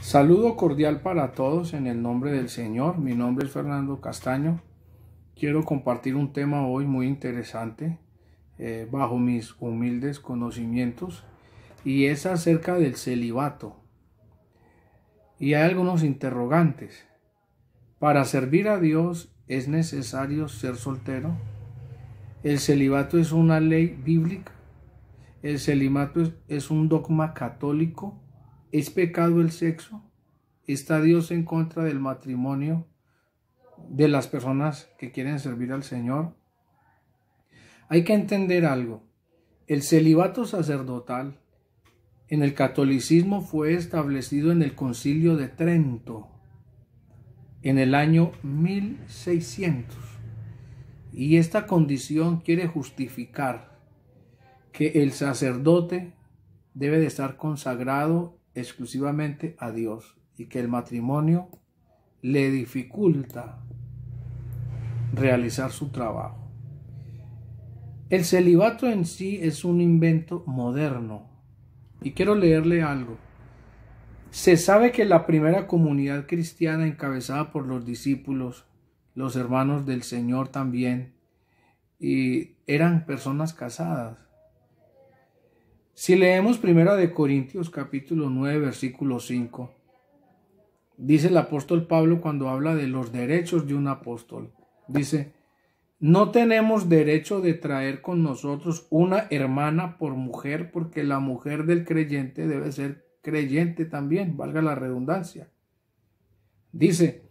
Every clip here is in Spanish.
Saludo cordial para todos en el nombre del Señor. Mi nombre es Fernando Castaño. Quiero compartir un tema hoy muy interesante bajo mis humildes conocimientos, y es acerca del celibato. Y hay algunos interrogantes. ¿Para servir a Dios es necesario ser soltero? ¿El celibato es una ley bíblica? ¿El celibato es un dogma católico? ¿Es pecado el sexo? ¿Está Dios en contra del matrimonio de las personas que quieren servir al Señor? Hay que entender algo. El celibato sacerdotal en el catolicismo fue establecido en el Concilio de Trento en el año 1600. Y esta condición quiere justificar que el sacerdote debe de estar consagrado exclusivamente a Dios y que el matrimonio le dificulta realizar su trabajo. El celibato en sí es un invento moderno, y quiero leerle algo. Se sabe que la primera comunidad cristiana, encabezada por los discípulos, los hermanos del Señor también, y eran personas casadas. Si leemos 1 Corintios capítulo 9 versículo 5, dice el apóstol Pablo cuando habla de los derechos de un apóstol, dice: no tenemos derecho de traer con nosotros una hermana por mujer, porque la mujer del creyente debe ser creyente también, valga la redundancia. Dice: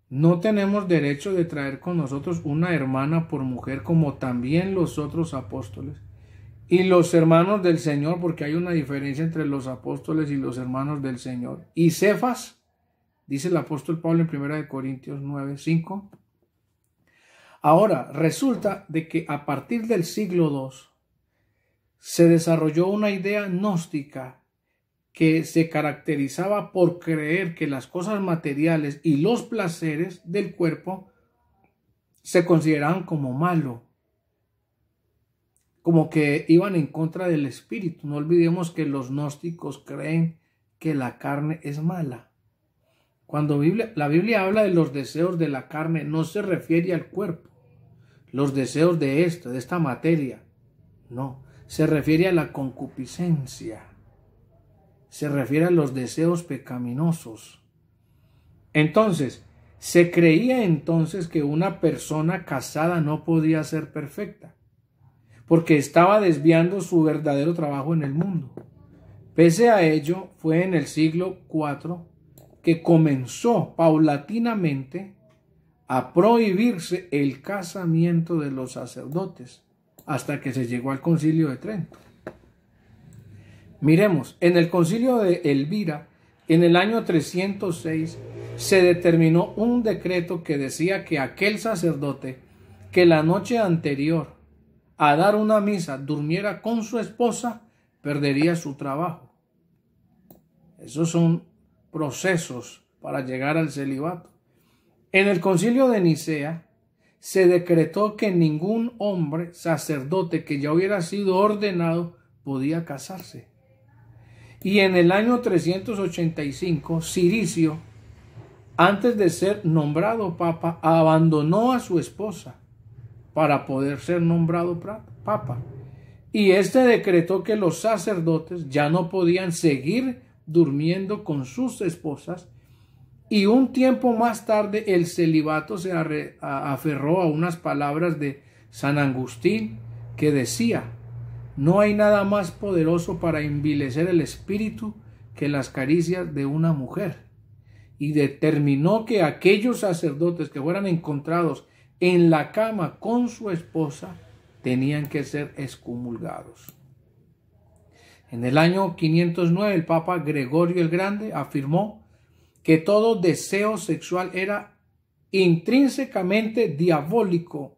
no tenemos derecho de traer con nosotros una hermana por mujer, como también los otros apóstoles y los hermanos del Señor, porque hay una diferencia entre los apóstoles y los hermanos del Señor. Y Cefas, dice el apóstol Pablo en 1 Corintios 9, 5. Ahora, resulta de que a partir del siglo II se desarrolló una idea gnóstica que se caracterizaba por creer que las cosas materiales y los placeres del cuerpo se consideraban como malo, como que iban en contra del espíritu. No olvidemos que los gnósticos creen que la carne es mala. Cuando la Biblia habla de los deseos de la carne, no se refiere al cuerpo, los deseos de esta materia. No, se refiere a la concupiscencia. Se refiere a los deseos pecaminosos. Entonces, se creía entonces que una persona casada no podía ser perfecta, porque estaba desviando su verdadero trabajo en el mundo. Pese a ello, fue en el siglo IV que comenzó paulatinamente a prohibirse el casamiento de los sacerdotes, hasta que se llegó al Concilio de Trento. Miremos, en el Concilio de Elvira, en el año 306, se determinó un decreto que decía que aquel sacerdote que la noche anterior a dar una misa durmiera con su esposa, perdería su trabajo. Esos son procesos para llegar al celibato. En el Concilio de Nicea se decretó que ningún hombre sacerdote que ya hubiera sido ordenado podía casarse. Y en el año 385, Ciricio, antes de ser nombrado papa, abandonó a su esposa para poder ser nombrado papa. Y este decretó que los sacerdotes ya no podían seguir durmiendo con sus esposas, y un tiempo más tarde el celibato se aferró a unas palabras de San Agustín que decía: no hay nada más poderoso para envilecer el espíritu que las caricias de una mujer. Y determinó que aquellos sacerdotes que fueran encontrados en la cama con su esposa tenían que ser excomulgados. En el año 509 el Papa Gregorio el Grande afirmó que todo deseo sexual era intrínsecamente diabólico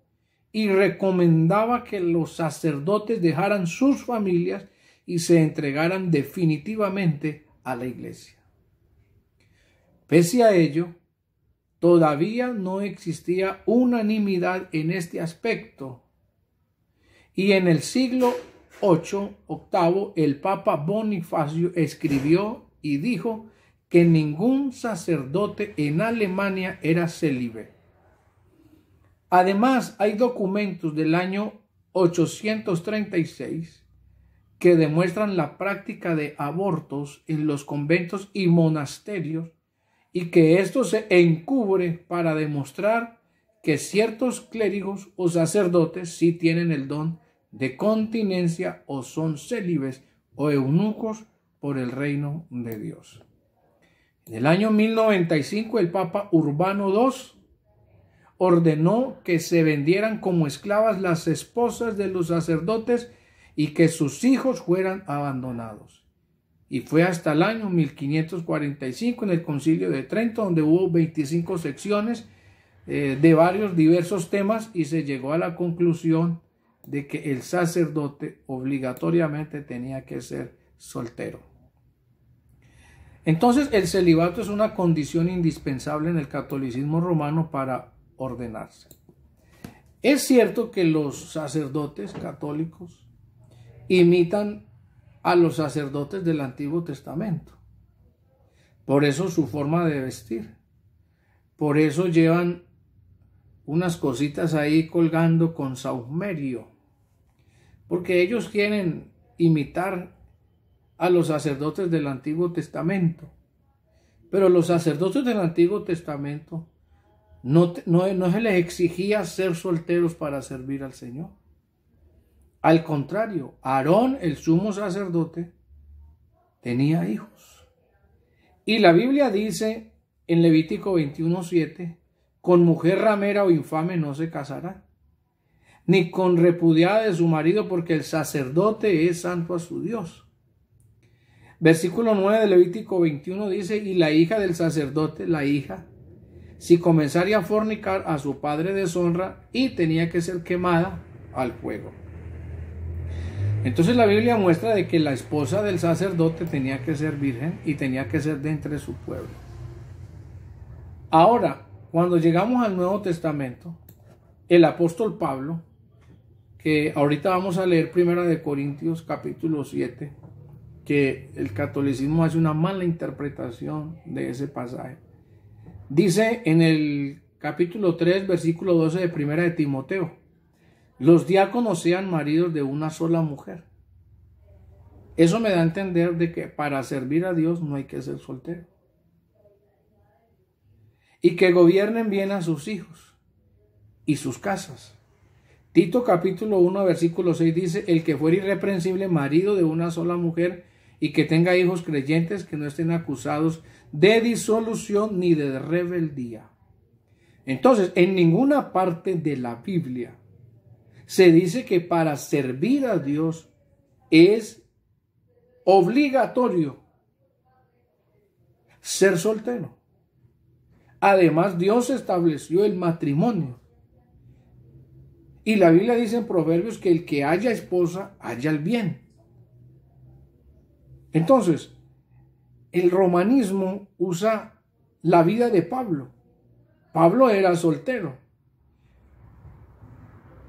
y recomendaba que los sacerdotes dejaran sus familias y se entregaran definitivamente a la Iglesia. Pese a ello, todavía no existía unanimidad en este aspecto, y en el siglo VIII, el Papa Bonifacio escribió y dijo que ningún sacerdote en Alemania era célibe. Además, hay documentos del año 836 que demuestran la práctica de abortos en los conventos y monasterios, y que esto se encubre para demostrar que ciertos clérigos o sacerdotes sí tienen el don de continencia o son célibes o eunucos por el reino de Dios. En el año 1095 el Papa Urbano II ordenó que se vendieran como esclavas las esposas de los sacerdotes y que sus hijos fueran abandonados. Y fue hasta el año 1545 en el Concilio de Trento, donde hubo 25 secciones de varios diversos temas, y se llegó a la conclusión de que el sacerdote obligatoriamente tenía que ser soltero. Entonces, el celibato es una condición indispensable en el catolicismo romano para ordenarse. Es cierto que los sacerdotes católicos imitan a los sacerdotes del Antiguo Testamento. Por eso su forma de vestir. Por eso llevan unas cositas ahí colgando con saumerio. Porque ellos quieren imitar a los sacerdotes del Antiguo Testamento. Pero los sacerdotes del Antiguo Testamento no se les exigía ser solteros para servir al Señor. Al contrario, Aarón, el sumo sacerdote, tenía hijos. Y la Biblia dice en Levítico 21:7, con mujer ramera o infame no se casará, ni con repudiada de su marido, porque el sacerdote es santo a su Dios. Versículo 9 de Levítico 21 dice, y la hija del sacerdote, la hija, si comenzara a fornicar, a su padre deshonra, y tenía que ser quemada al fuego. Entonces la Biblia muestra de que la esposa del sacerdote tenía que ser virgen y tenía que ser de entre su pueblo. Ahora, cuando llegamos al Nuevo Testamento, el apóstol Pablo, que ahorita vamos a leer 1 Corintios capítulo 7, que el catolicismo hace una mala interpretación de ese pasaje. Dice en el capítulo 3, versículo 12 de 1 de Timoteo, los diáconos sean maridos de una sola mujer. Eso me da a entender de que para servir a Dios no hay que ser soltero. Y que gobiernen bien a sus hijos y sus casas. Tito capítulo 1 versículo 6 dice, el que fuera irreprensible marido de una sola mujer y que tenga hijos creyentes que no estén acusados de disolución ni de rebeldía. Entonces, en ninguna parte de la Biblia se dice que para servir a Dios es obligatorio ser soltero. Además, Dios estableció el matrimonio. Y la Biblia dice en Proverbios que el que haya esposa, haya el bien. Entonces, el romanismo usa la vida de Pablo. Pablo era soltero.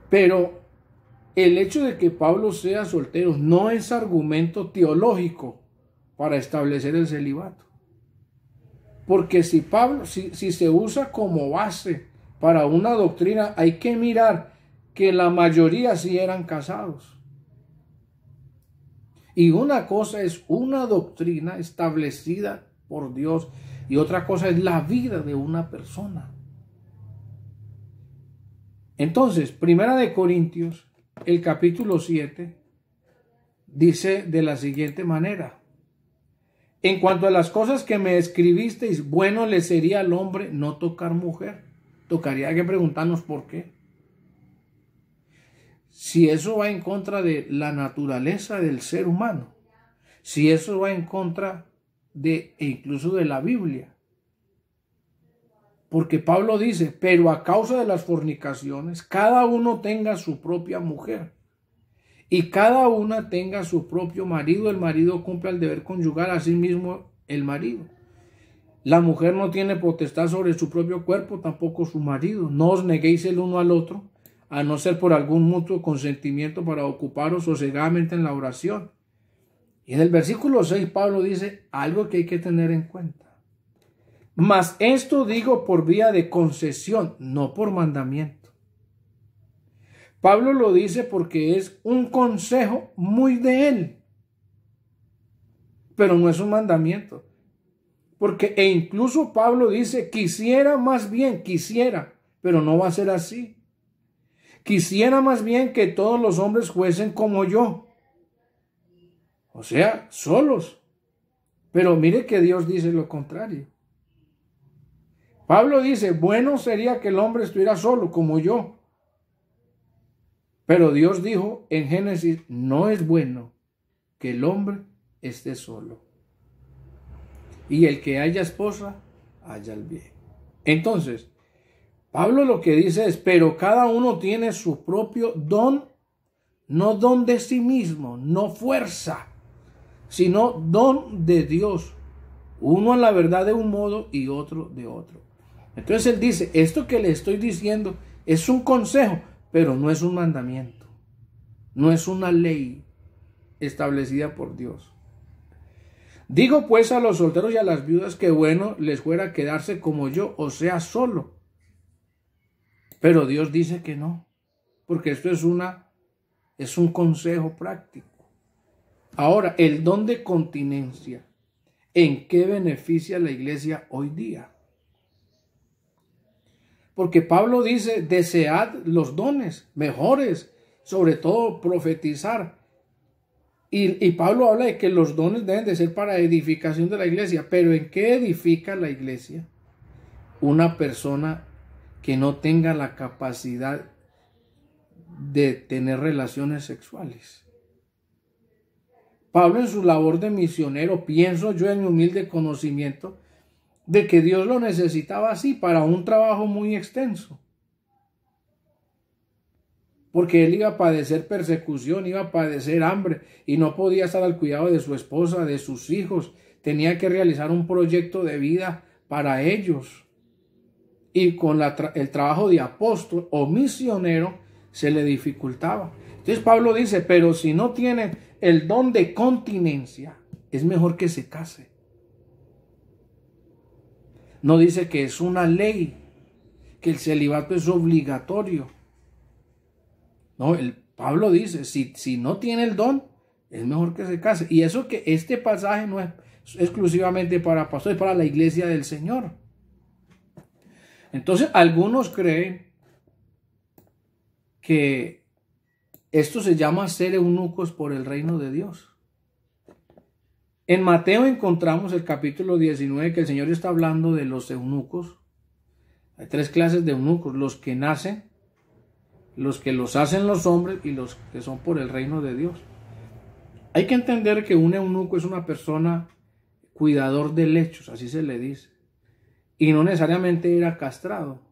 Pero el hecho de que Pablo sea soltero no es argumento teológico para establecer el celibato. Porque si se usa como base para una doctrina, hay que mirar que la mayoría sí eran casados. Y una cosa es una doctrina establecida por Dios y otra cosa es la vida de una persona. Entonces, 1 Corintios, el capítulo 7, dice de la siguiente manera. En cuanto a las cosas que me escribisteis, bueno le sería al hombre no tocar mujer. Tocaría que preguntarnos por qué. Si eso va en contra de la naturaleza del ser humano, si eso va en contra de incluso de la Biblia. Porque Pablo dice, pero a causa de las fornicaciones, cada uno tenga su propia mujer y cada una tenga su propio marido. El marido cumpla el deber conyugal, así mismo el marido. La mujer no tiene potestad sobre su propio cuerpo, tampoco su marido. No os neguéis el uno al otro, a no ser por algún mutuo consentimiento para ocuparos sosegadamente en la oración. Y en el versículo 6 Pablo dice algo que hay que tener en cuenta. Mas esto digo por vía de concesión, no por mandamiento. Pablo lo dice porque es un consejo muy de él, pero no es un mandamiento. Porque incluso Pablo dice, quisiera más bien, quisiera, pero no va a ser así. Quisiera más bien que todos los hombres fuesen como yo. O sea, solos. Pero mire que Dios dice lo contrario. Pablo dice, bueno sería que el hombre estuviera solo como yo. Pero Dios dijo en Génesis, no es bueno que el hombre esté solo. Y el que haya esposa, haya el bien. Entonces, Pablo lo que dice es, pero cada uno tiene su propio don, no don de sí mismo, no fuerza, sino don de Dios. Uno a la verdad de un modo y otro de otro. Entonces él dice, esto que le estoy diciendo es un consejo, pero no es un mandamiento. No es una ley establecida por Dios. Digo pues a los solteros y a las viudas que bueno les fuera quedarse como yo, o sea, solo. Pero Dios dice que no, porque esto es un consejo práctico. Ahora, el don de continencia, ¿en qué beneficia a la iglesia hoy día? Porque Pablo dice, desead los dones mejores, sobre todo profetizar. Y Pablo habla de que los dones deben de ser para edificación de la iglesia. Pero ¿en qué edifica la iglesia? Una persona que no tenga la capacidad de tener relaciones sexuales. Pablo en su labor de misionero, pienso yo en mi humilde conocimiento, de que Dios lo necesitaba así para un trabajo muy extenso. Porque él iba a padecer persecución, iba a padecer hambre y no podía estar al cuidado de su esposa, de sus hijos. Tenía que realizar un proyecto de vida para ellos. Y con el trabajo de apóstol o misionero se le dificultaba. Entonces Pablo dice, pero si no tiene el don de continencia, es mejor que se case. No dice que es una ley, que el celibato es obligatorio. No, Pablo dice, si no tiene el don, es mejor que se case. Y eso que este pasaje no es exclusivamente para pastores, es para la iglesia del Señor. Entonces, algunos creen que esto se llama ser eunucos por el reino de Dios. En Mateo encontramos el capítulo 19 que el Señor está hablando de los eunucos. Hay 3 clases de eunucos, los que nacen, los que los hacen los hombres y los que son por el reino de Dios. Hay que entender que un eunuco es una persona cuidador de lechos, así se le dice. Y no necesariamente era castrado.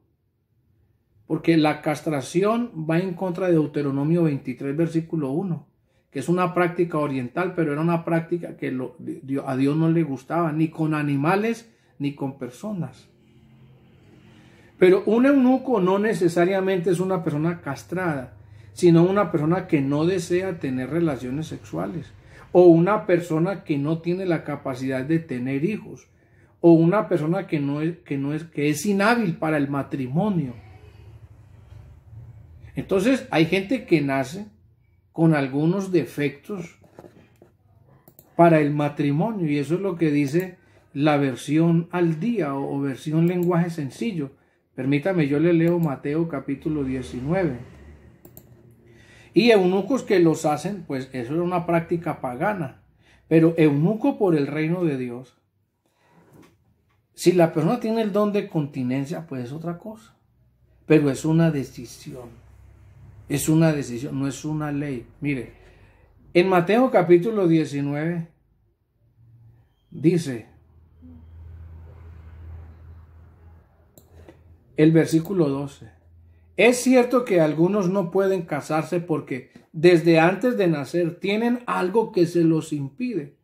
Porque la castración va en contra de Deuteronomio 23, versículo 1, que es una práctica oriental, pero era una práctica que a Dios no le gustaba, ni con animales ni con personas. Pero un eunuco no necesariamente es una persona castrada, sino una persona que no desea tener relaciones sexuales, o una persona que no tiene la capacidad de tener hijos, o una persona que es inhábil para el matrimonio. Entonces hay gente que nace con algunos defectos para el matrimonio, y eso es lo que dice la versión al día o versión lenguaje sencillo. Permítame, yo le leo Mateo capítulo 19. Y eunucos que los hacen, pues eso era una práctica pagana. Pero eunuco por el reino de Dios. Si la persona tiene el don de continencia, pues es otra cosa. Pero es una decisión. Es una decisión, no es una ley. Mire, en Mateo capítulo 19 dice el versículo 12. Es cierto que algunos no pueden casarse porque desde antes de nacer tienen algo que se los impide.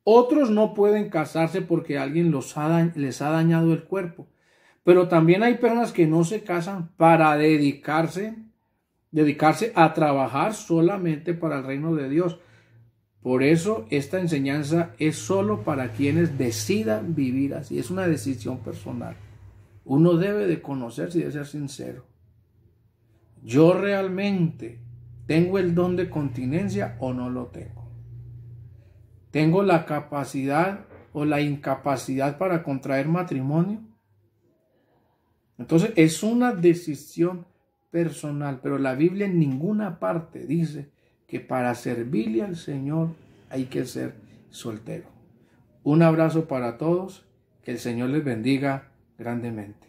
Otros no pueden casarse porque alguien les ha dañado el cuerpo. Pero también hay personas que no se casan para dedicarse a trabajar solamente para el reino de Dios. Por eso esta enseñanza es solo para quienes decidan vivir así. Es una decisión personal. Uno debe de conocerse y de ser sincero. ¿Yo realmente tengo el don de continencia o no lo tengo? ¿Tengo la capacidad o la incapacidad para contraer matrimonio? Entonces es una decisión personal, pero la Biblia en ninguna parte dice que para servirle al Señor hay que ser soltero. Un abrazo para todos, que el Señor les bendiga grandemente.